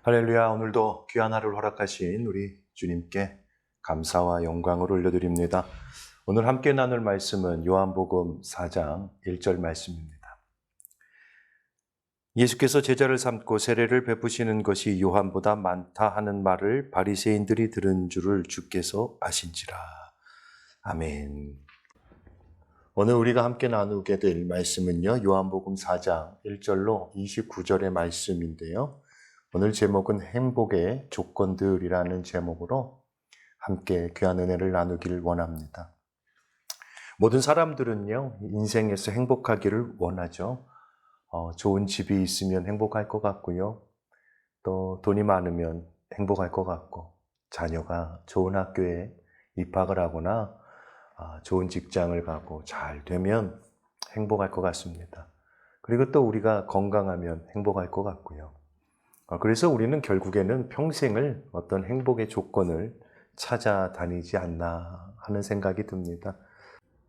할렐루야. 오늘도 귀한 하루를 허락하신 우리 주님께 감사와 영광을 올려드립니다. 오늘 함께 나눌 말씀은 요한복음 4장 1절 말씀입니다. 예수께서 제자를 삼고 세례를 베푸시는 것이 요한보다 많다 하는 말을 바리새인들이 들은 줄을 주께서 아신지라. 아멘. 오늘 우리가 함께 나누게 될 말씀은요, 요한복음 4장 1절로 29절의 말씀인데요. 오늘 제목은 행복의 조건들이라는 제목으로 함께 귀한 은혜를 나누기를 원합니다. 모든 사람들은요, 인생에서 행복하기를 원하죠. 좋은 집이 있으면 행복할 것 같고요. 또 돈이 많으면 행복할 것 같고, 자녀가 좋은 학교에 입학을 하거나 좋은 직장을 가고 잘 되면 행복할 것 같습니다. 그리고 또 우리가 건강하면 행복할 것 같고요. 그래서 우리는 결국에는 평생을 어떤 행복의 조건을 찾아다니지 않나 하는 생각이 듭니다.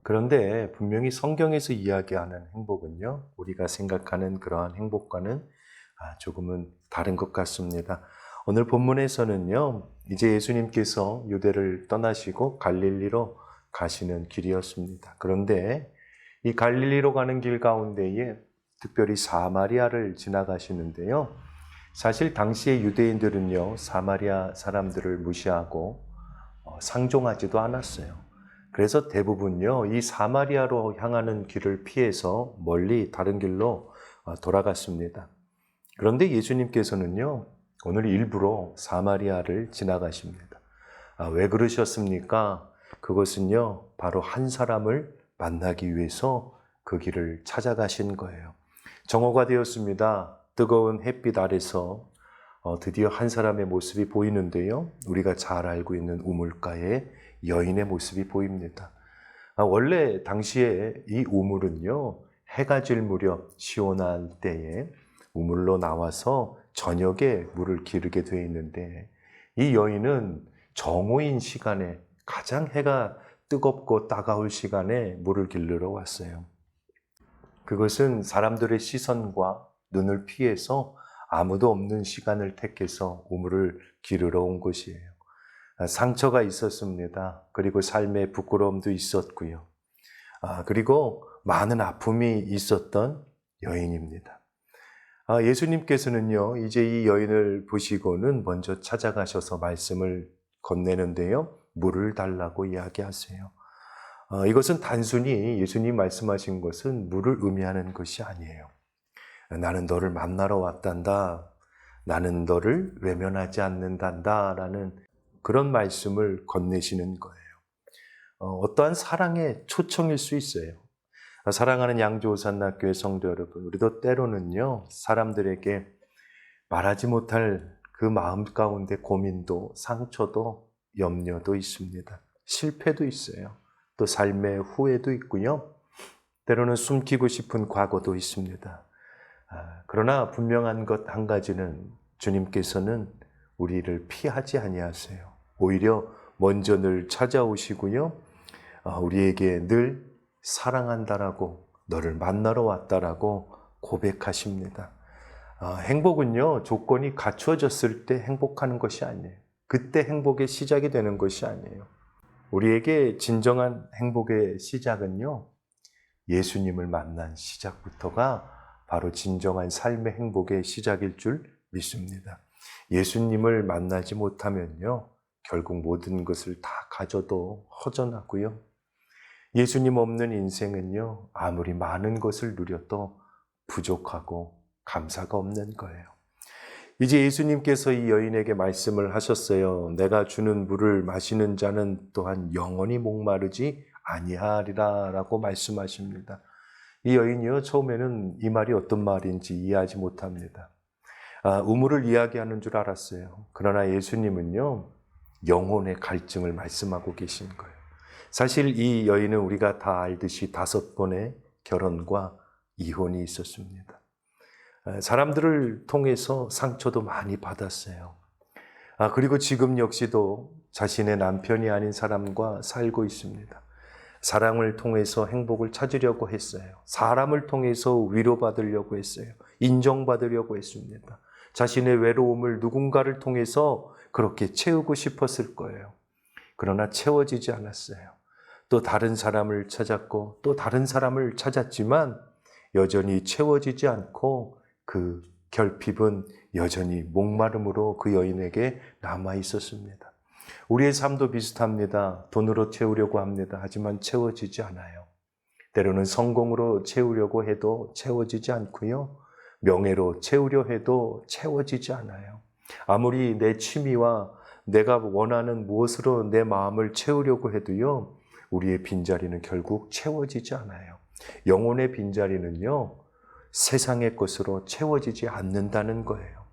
그런데 분명히 성경에서 이야기하는 행복은요, 우리가 생각하는 그러한 행복과는 조금은 다른 것 같습니다. 오늘 본문에서는요, 이제 예수님께서 유대를 떠나시고 갈릴리로 가시는 길이었습니다. 그런데 이 갈릴리로 가는 길 가운데에 특별히 사마리아를 지나가시는데요. 사실 당시의 유대인들은요, 사마리아 사람들을 무시하고 상종하지도 않았어요. 그래서 대부분요, 이 사마리아로 향하는 길을 피해서 멀리 다른 길로 돌아갔습니다. 그런데 예수님께서는요, 오늘 일부러 사마리아를 지나가십니다. 왜 그러셨습니까? 그것은요, 바로 한 사람을 만나기 위해서 그 길을 찾아가신 거예요. 정오가 되었습니다. 뜨거운 햇빛 아래서 드디어 한 사람의 모습이 보이는데요. 우리가 잘 알고 있는 우물가에 여인의 모습이 보입니다. 원래 당시에 이 우물은요, 해가 질 무렵 시원한 때에 우물로 나와서 저녁에 물을 기르게 되어 있는데, 이 여인은 정오인 시간에 가장 해가 뜨겁고 따가울 시간에 물을 기르러 왔어요. 그것은 사람들의 시선과 눈을 피해서 아무도 없는 시간을 택해서 우물을 기르러 온 것이에요. 상처가 있었습니다. 그리고 삶의 부끄러움도 있었고요. 그리고 많은 아픔이 있었던 여인입니다. 예수님께서는요, 이제 이 여인을 보시고는 먼저 찾아가셔서 말씀을 건네는데요, 물을 달라고 이야기하세요. 이것은 단순히 예수님 말씀하신 것은 물을 의미하는 것이 아니에요. 나는 너를 만나러 왔단다. 나는 너를 외면하지 않는단다. 라는 그런 말씀을 건네시는 거예요. 어떠한 사랑의 초청일 수 있어요. 사랑하는 양조산학교의 성도 여러분, 우리도 때로는요, 사람들에게 말하지 못할 그 마음 가운데 고민도, 상처도, 염려도 있습니다. 실패도 있어요. 또 삶의 후회도 있고요. 때로는 숨기고 싶은 과거도 있습니다. 그러나 분명한 것 한 가지는 주님께서는 우리를 피하지 아니하세요. 오히려 먼저 늘 찾아오시고요. 우리에게 늘 사랑한다라고, 너를 만나러 왔다라고 고백하십니다. 행복은요, 조건이 갖추어졌을 때 행복하는 것이 아니에요. 그때 행복의 시작이 되는 것이 아니에요. 우리에게 진정한 행복의 시작은요, 예수님을 만난 시작부터가 바로 진정한 삶의 행복의 시작일 줄 믿습니다. 예수님을 만나지 못하면요, 결국 모든 것을 다 가져도 허전하고요. 예수님 없는 인생은요, 아무리 많은 것을 누려도 부족하고 감사가 없는 거예요. 이제 예수님께서 이 여인에게 말씀을 하셨어요. 내가 주는 물을 마시는 자는 또한 영원히 목마르지 아니하리라 라고 말씀하십니다. 이 여인이요, 처음에는 이 말이 어떤 말인지 이해하지 못합니다. 우물을 이야기하는 줄 알았어요. 그러나 예수님은요, 영혼의 갈증을 말씀하고 계신 거예요. 사실 이 여인은 우리가 다 알듯이 5번의 결혼과 이혼이 있었습니다. 사람들을 통해서 상처도 많이 받았어요. 그리고 지금 역시도 자신의 남편이 아닌 사람과 살고 있습니다. 사랑을 통해서 행복을 찾으려고 했어요. 사람을 통해서 위로받으려고 했어요. 인정받으려고 했습니다. 자신의 외로움을 누군가를 통해서 그렇게 채우고 싶었을 거예요. 그러나 채워지지 않았어요. 또 다른 사람을 찾았고 또 다른 사람을 찾았지만 여전히 채워지지 않고 그 결핍은 여전히 목마름으로 그 여인에게 남아 있었습니다. 우리의 삶도 비슷합니다. 돈으로 채우려고 합니다. 하지만 채워지지 않아요. 때로는 성공으로 채우려고 해도 채워지지 않고요. 명예로 채우려 해도 채워지지 않아요. 아무리 내 취미와 내가 원하는 무엇으로 내 마음을 채우려고 해도요. 우리의 빈자리는 결국 채워지지 않아요. 영혼의 빈자리는요. 세상의 것으로 채워지지 않는다는 거예요.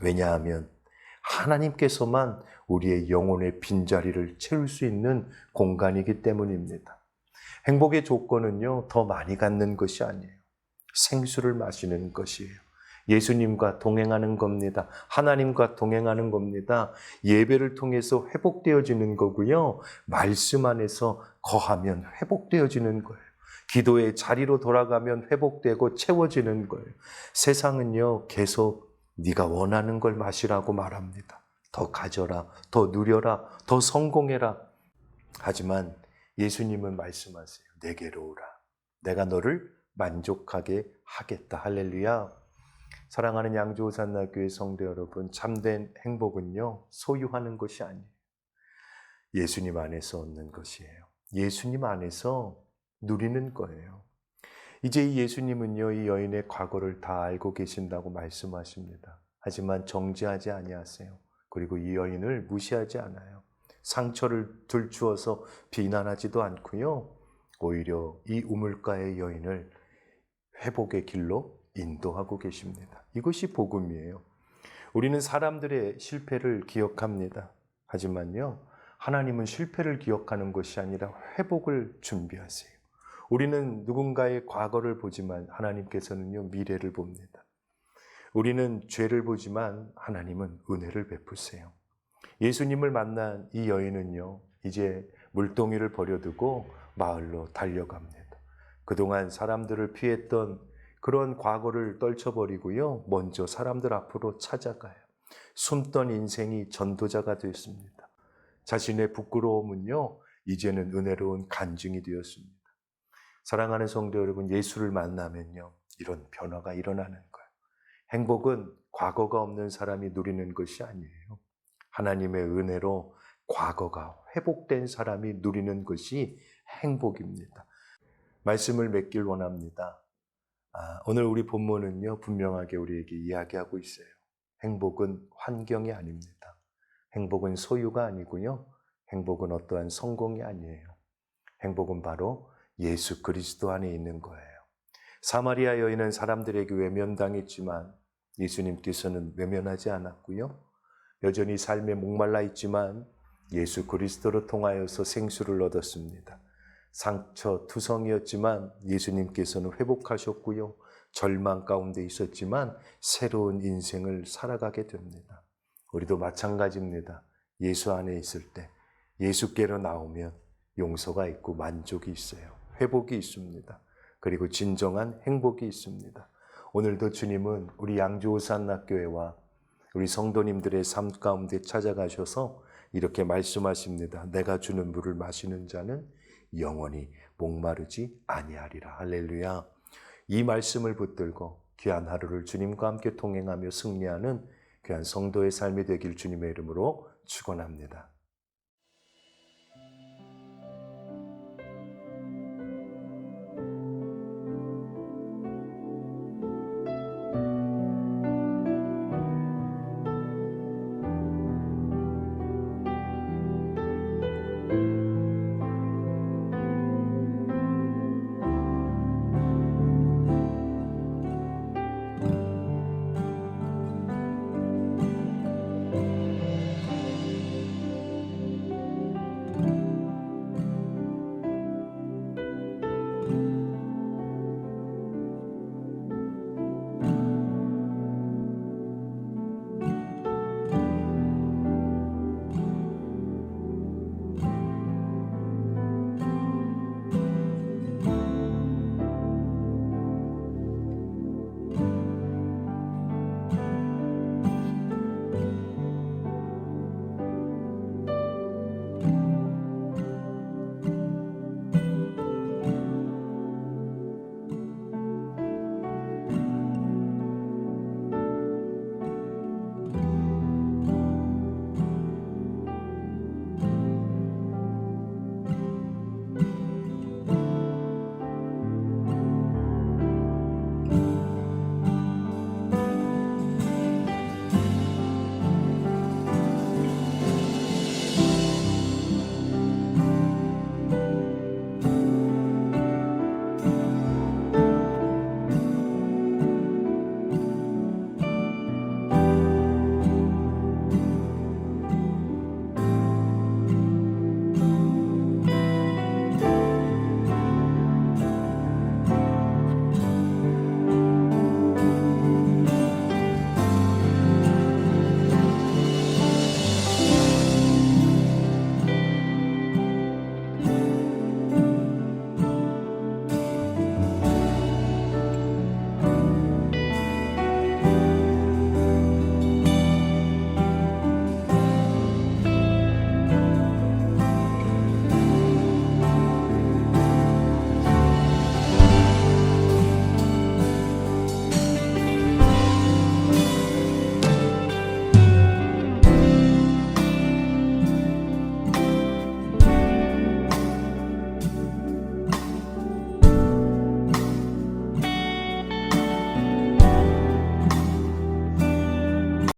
왜냐하면 하나님께서만 우리의 영혼의 빈자리를 채울 수 있는 공간이기 때문입니다. 행복의 조건은요, 더 많이 갖는 것이 아니에요. 생수를 마시는 것이에요. 예수님과 동행하는 겁니다. 하나님과 동행하는 겁니다. 예배를 통해서 회복되어지는 거고요. 말씀 안에서 거하면 회복되어지는 거예요. 기도의 자리로 돌아가면 회복되고 채워지는 거예요. 세상은요, 계속 네가 원하는 걸 마시라고 말합니다. 더 가져라, 더 누려라, 더 성공해라. 하지만 예수님은 말씀하세요. 내게로 오라. 내가 너를 만족하게 하겠다. 할렐루야. 사랑하는 양조산나교회 성도 여러분, 참된 행복은요, 소유하는 것이 아니에요. 예수님 안에서 얻는 것이에요. 예수님 안에서 누리는 거예요. 이제 이 예수님은요, 이 여인의 과거를 다 알고 계신다고 말씀하십니다. 하지만 정죄하지 아니하세요. 그리고 이 여인을 무시하지 않아요. 상처를 들추어서 비난하지도 않고요. 오히려 이 우물가의 여인을 회복의 길로 인도하고 계십니다. 이것이 복음이에요. 우리는 사람들의 실패를 기억합니다. 하지만요, 하나님은 실패를 기억하는 것이 아니라 회복을 준비하세요. 우리는 누군가의 과거를 보지만 하나님께서는요, 미래를 봅니다. 우리는 죄를 보지만 하나님은 은혜를 베푸세요. 예수님을 만난 이 여인은요, 이제 물동이를 버려두고 마을로 달려갑니다. 그동안 사람들을 피했던 그런 과거를 떨쳐버리고요, 먼저 사람들 앞으로 찾아가요. 숨던 인생이 전도자가 되었습니다. 자신의 부끄러움은요, 이제는 은혜로운 간증이 되었습니다. 사랑하는 성도 여러분, 예수를 만나면요, 이런 변화가 일어나는 거예요. 행복은 과거가 없는 사람이 누리는 것이 아니에요. 하나님의 은혜로 과거가 회복된 사람이 누리는 것이 행복입니다. 말씀을 맺길 원합니다. 오늘 우리 본문은요, 분명하게 우리에게 이야기하고 있어요. 행복은 환경이 아닙니다. 행복은 소유가 아니고요. 행복은 어떠한 성공이 아니에요. 행복은 바로 예수 그리스도 안에 있는 거예요. 사마리아 여인은 사람들에게 외면당했지만 예수님께서는 외면하지 않았고요. 여전히 삶에 목말라 있지만 예수 그리스도로 통하여서 생수를 얻었습니다. 상처투성이었지만 예수님께서는 회복하셨고요. 절망 가운데 있었지만 새로운 인생을 살아가게 됩니다. 우리도 마찬가지입니다. 예수 안에 있을 때, 예수께로 나오면 용서가 있고 만족이 있어요. 회복이 있습니다. 그리고 진정한 행복이 있습니다. 오늘도 주님은 우리 양조산학교회와 우리 성도님들의 삶 가운데 찾아가셔서 이렇게 말씀하십니다. 내가 주는 물을 마시는 자는 영원히 목마르지 아니하리라. 할렐루야. 이 말씀을 붙들고 귀한 하루를 주님과 함께 동행하며 승리하는 귀한 성도의 삶이 되길 주님의 이름으로 축원합니다.